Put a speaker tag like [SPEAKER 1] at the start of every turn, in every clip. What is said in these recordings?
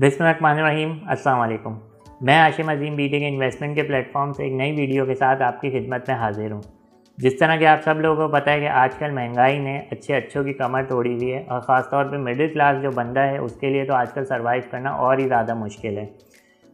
[SPEAKER 1] बिस्मिल्लाहिर्रहमानिर्रहीम। अस्सलाम वालेकुम। मैं आशिम अजीम बीडी के इन्वेस्टमेंट के प्लेटफॉर्म से एक नई वीडियो के साथ आपकी खिदमत में हाजिर हूँ। जिस तरह कि आप सब लोगों को पता है कि आजकल महंगाई ने अच्छों की कमर तोड़ी हुई है और ख़ास तौर पे मिडिल क्लास जो बंदा है उसके लिए तो आजकल सर्वाइव करना और ही ज़्यादा मुश्किल है।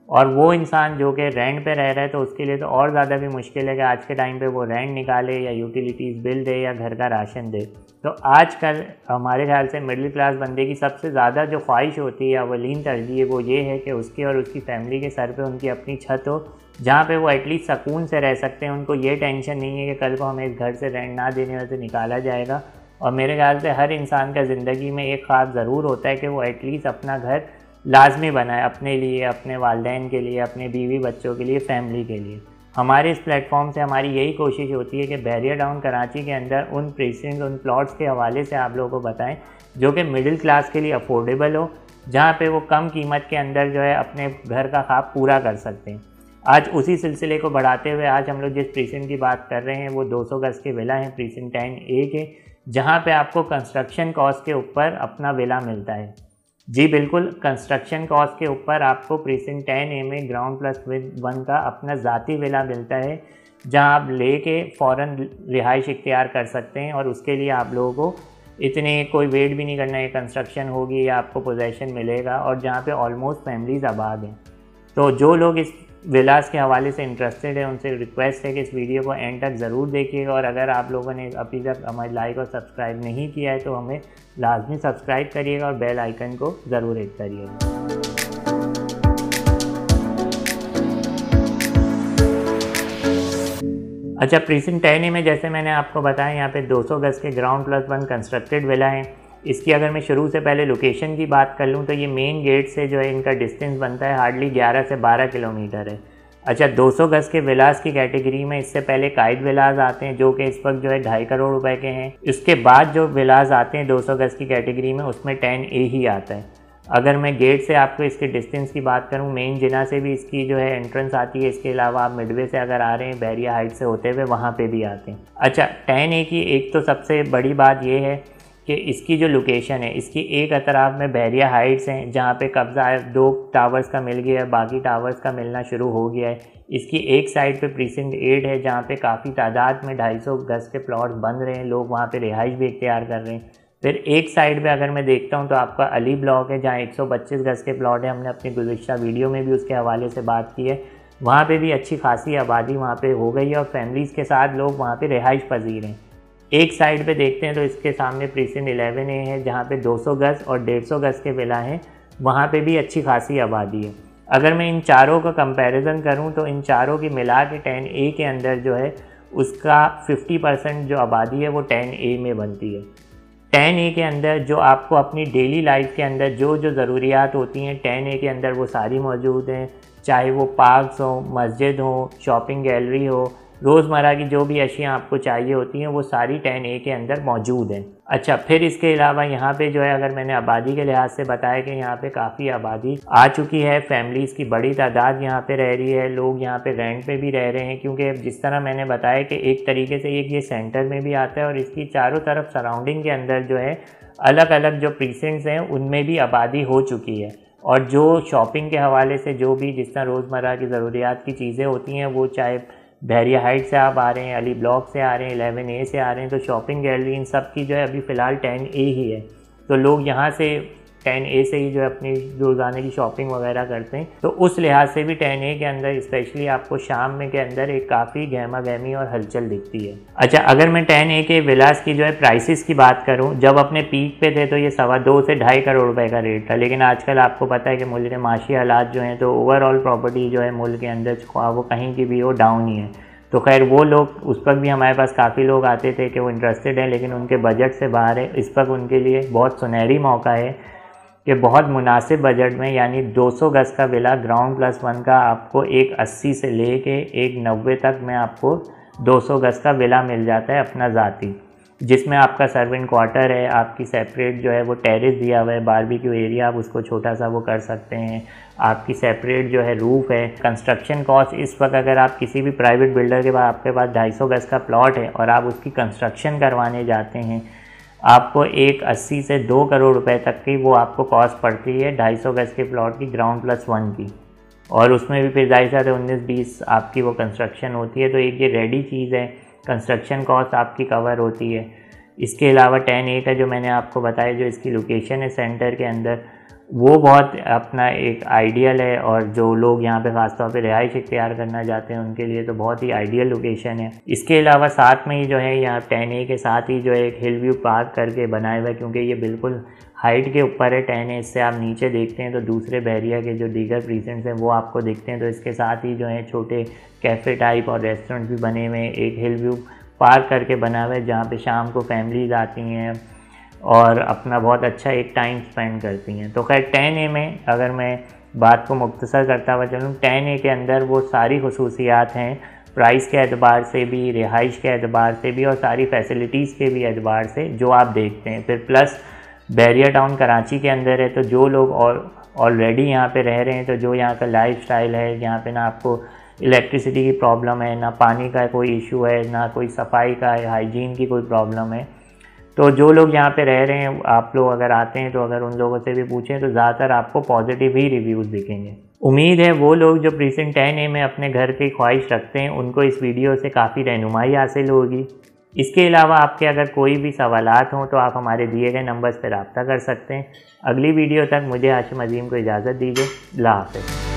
[SPEAKER 1] और वो इंसान जो कि रेंट पे रह रहा है तो उसके लिए तो और ज़्यादा भी मुश्किल है कि आज के टाइम पे वो रेंट निकाले या यूटिलिटीज़ बिल दे या घर का राशन दे। तो आजकल हमारे ख्याल से मिडिल क्लास बंदे की सबसे ज़्यादा जो ख्वाहिश होती है या अवलीन तरजीह है वो ये है कि उसकी और उसकी फैमिली के सर पे उनकी अपनी छत हो, जहाँ पे वो एटलीस्ट सुकून से रह सकते हैं। उनको ये टेंशन नहीं है कि कल को हमें इस घर से रेंट ना देने वजह से निकाला जाएगा। और मेरे ख्याल से हर इंसान का ज़िंदगी में एक ख़्वाब ज़रूर होता है कि वो एटलीस्ट अपना घर लाजमी बनाए, अपने लिए, अपने वालिदैन के लिए, अपने बीवी बच्चों के लिए, फैमिली के लिए। हमारे इस प्लेटफॉर्म से हमारी यही कोशिश होती है कि बैरिया टाउन कराची के अंदर उन प्रीसिंट उन प्लॉट्स के हवाले से आप लोगों को बताएं जो कि मिडिल क्लास के लिए अफोर्डेबल हो, जहाँ पे वो कम कीमत के अंदर जो है अपने घर का ख्वाब पूरा कर सकते हैं। आज उसी सिलसिले को बढ़ाते हुए आज हम लोग जिस प्रीसिंट की बात कर रहे हैं वो 200 गज़ के विला हैं, प्रीसिंट 10A के, जहाँ पे आपको कंस्ट्रक्शन कॉस्ट के ऊपर अपना विला मिलता है। जी बिल्कुल, कंस्ट्रक्शन कॉस्ट के ऊपर आपको प्रीसिंट 10A में ग्राउंड+1 का अपना ज़ाती विला मिलता है, जहां आप लेके फ़ौरन रिहाइश इख्तियार कर सकते हैं। और उसके लिए आप लोगों को इतने कोई वेट भी नहीं करना है, कंस्ट्रक्शन होगी या आपको पोजेसन मिलेगा, और जहां पे ऑलमोस्ट फैमिलीज़ आबाद हैं। तो जो लोग इस विलास के हवाले से इंटरेस्टेड है उनसे रिक्वेस्ट है कि इस वीडियो को एंड तक ज़रूर देखिएगा। और अगर आप लोगों ने अभी तक हमारे लाइक और सब्सक्राइब नहीं किया है तो हमें लाजमी सब्सक्राइब करिएगा और बेल आइकन को ज़रूर हिट करिएगा। अच्छा, प्रीसिंट 10A में जैसे मैंने आपको बताया यहाँ पे 200 गज़ के ग्राउंड+1 कंस्ट्रक्टेड विला हैं। इसकी अगर मैं शुरू से पहले लोकेशन की बात कर लूँ तो ये मेन गेट से जो है इनका डिस्टेंस बनता है हार्डली 11 से 12 किलोमीटर है। अच्छा, 200 गज़ के विलास की कैटेगरी में इससे पहले काइट विलास आते हैं जो कि इस वक्त जो है 2.5 करोड़ रुपए के हैं। इसके बाद जो विलास आते हैं 200 गज़ की कैटेगरी में उसमें 10A ही आता है। अगर मैं गेट से आपको इसके डिस्टेंस की बात करूं, मेन जिना से भी इसकी जो है एंट्रेंस आती है। इसके अलावा आप मिडवे से अगर आ रहे हैं बैरिया हाइट से होते हुए वहाँ पे भी आते हैं। अच्छा, 10A की एक तो सबसे बड़ी बात ये है कि इसकी जो लोकेशन है, इसकी एक अतराफ में बैरिया हाइट्स हैं जहाँ पे कब्ज़ा 2 टावर्स का मिल गया है, बाकी टावर्स का मिलना शुरू हो गया है। इसकी एक साइड पे प्रीसिंट 8 है जहाँ पे काफ़ी तादाद में 250 गज़ के प्लॉट्स बन रहे हैं, लोग वहाँ पे रिहाइश भी इख्तियार कर रहे हैं। फिर एक साइड पे अगर मैं देखता हूँ तो आपका अली ब्लॉक है जहाँ 125 गज़ के प्लॉट है। हमने अपनी गुज़िश्ता वीडियो में भी उसके हवाले से बात की है। वहाँ पे भी अच्छी खासी आबादी वहाँ पे हो गई है और फैमिलीज़ के साथ लोग वहाँ पे रिहाइश पजीर हैं। एक साइड पे देखते हैं तो इसके सामने प्रीसिंट 11A है जहाँ पे 200 गज़ और 150 गज़ के विला हैं, वहाँ पे भी अच्छी खासी आबादी है। अगर मैं इन चारों का कंपैरिजन करूँ तो इन चारों की मिला के 10A के अंदर जो है उसका 50% जो आबादी है वो 10A में बनती है। 10A के अंदर जो आपको अपनी डेली लाइफ के अंदर जो ज़रूरियात होती हैं 10A के अंदर वो सारी मौजूद हैं, चाहे वो पार्क्स हो, मस्जिद हो, शॉपिंग गैलरी हो, रोज़मर्रा की जो भी अशिया आपको चाहिए होती हैं वो सारी 10A के अंदर मौजूद हैं। अच्छा, फिर इसके अलावा यहाँ पे जो है अगर मैंने आबादी के लिहाज से बताया कि यहाँ पे काफ़ी आबादी आ चुकी है, फैमिलीज़ की बड़ी तादाद यहाँ पे रह रही है, लोग यहाँ पे रेंट पे भी रह रहे हैं, क्योंकि जिस तरह मैंने बताया कि एक तरीके से ये सेंटर में भी आता है और इसकी चारों तरफ सराउंडिंग के अंदर जो है अलग अलग जो प्रीसिंट्स हैं उनमें भी आबादी हो चुकी है। और जो शॉपिंग के हवाले से जो भी जिस तरह रोज़मर्रा की ज़रूरियात की चीज़ें होती हैं, वो चाहे बैरिया हाइट से आप आ रहे हैं, अली ब्लॉक से आ रहे हैं, 11A से आ रहे हैं, तो शॉपिंग गैलरी इन सब की जो है अभी फ़िलहाल 10A ही है। तो लोग यहाँ से 10A से ही जो है अपनी रोज़ाना की शॉपिंग वगैरह करते हैं। तो उस लिहाज से भी 10A के अंदर स्पेशली आपको शाम में के अंदर एक काफ़ी गहमा गहमी और हलचल दिखती है। अच्छा, अगर मैं 10A के विलास की जो है प्राइसेस की बात करूं, जब अपने पीक पे थे तो ये 2.25 से 2.5 करोड़ रुपए का रेट था, लेकिन आजकल आपको पता है कि मुल्क के माशी हालात जो हैं तो ओवरऑल प्रॉपर्टी जो है मुल्क के अंदर वो कहीं की भी हो डाउन ही है। तो खैर वो लोग उस वक्त भी हमारे पास काफ़ी लोग आते थे कि वो इंटरेस्टेड हैं लेकिन उनके बजट से बाहर है। इस वक्त उनके लिए बहुत सुनहरी मौका है कि बहुत मुनासिब बजट में, यानी 200 गज़ का विला ग्राउंड+1 का आपको एक 80 से ले के एक 90 तक में आपको 200 गज़ का विला मिल जाता है अपना ज़ाती, जिसमें आपका सर्वेंट क्वार्टर है, आपकी सेपरेट जो है वो टेरेस दिया हुआ है, बारबेक्यू एरिया आप उसको छोटा सा वो कर सकते हैं, आपकी सेपरेट जो है रूफ़ है। कंस्ट्रक्शन कॉस्ट इस वक्त अगर आप किसी भी प्राइवेट बिल्डर के पास आपके पास 250 गज़ का प्लॉट है और आप उसकी कंस्ट्रक्शन करवाने जाते हैं, आपको एक 80 से 2 करोड़ रुपए तक की वो आपको कॉस्ट पड़ती है 250 गज के प्लॉट की ग्राउंड प्लस 1 की। और उसमें भी फिर जाहिर सा 19-20 आपकी वो कंस्ट्रक्शन होती है। तो एक ये रेडी चीज़ है, कंस्ट्रक्शन कॉस्ट आपकी कवर होती है। इसके अलावा 10A का जो मैंने आपको बताया, जो इसकी लोकेशन है सेंटर के अंदर, वो बहुत अपना एक आइडियल है। और जो लोग यहाँ पे ख़ासतौर पे रिहाइश इख्तियार करना चाहते हैं उनके लिए तो बहुत ही आइडियल लोकेशन है। इसके अलावा साथ में ही जो है यहाँ 10A के साथ ही जो है एक हिल व्यू पार्क करके बनाया हुआ है, क्योंकि ये बिल्कुल हाइट के ऊपर है 10A। इससे आप नीचे देखते हैं तो दूसरे बहरिया के जो दीगर प्रीसेंट्स हैं वो आपको दिखते हैं। तो इसके साथ ही जो है छोटे कैफ़े टाइप और रेस्टोरेंट भी बने हुए हैं। एक हिल व्यू पार्क करके बना हुआ है जहाँ पे शाम को फैमिलीज आती हैं और अपना बहुत अच्छा एक टाइम स्पेंड करती हैं। तो खैर 10A में अगर मैं बात को मुख्तसर करता हुआ चलूँ, 10A के अंदर वो सारी खसूसियात हैं, प्राइस के एतबार से भी, रिहाइश के एतबार से भी और सारी फैसिलिटीज़ के भी एतबार से जो आप देखते हैं। फिर प्लस बहरिया टाउन कराची के अंदर है, तो जो लोग ऑलरेडी यहाँ पे रह रहे हैं, तो जो यहाँ का लाइफ स्टाइल है, यहाँ पे ना आपको इलेक्ट्रिसिटी की प्रॉब्लम है, ना पानी का कोई इशू है, ना कोई सफाई का हाइजीन की कोई प्रॉब्लम है। तो जो लोग यहाँ पे रह रहे हैं, आप लोग अगर आते हैं तो अगर उन लोगों से भी पूछें तो ज़्यादातर आपको पॉजिटिव ही रिव्यूज़ दिखेंगे। उम्मीद है वो लोग जो प्रीसेंट 10A में अपने घर की ख्वाहिश रखते हैं उनको इस वीडियो से काफ़ी रहनुमाई हासिल होगी। इसके अलावा आपके अगर कोई भी सवालात हों तो आप हमारे दिए गए नंबर्स पर रब्ता कर सकते हैं। अगली वीडियो तक मुझे हाशिम अजीम को इजाज़त दीजिए। अल्लाह हाफ़िज़।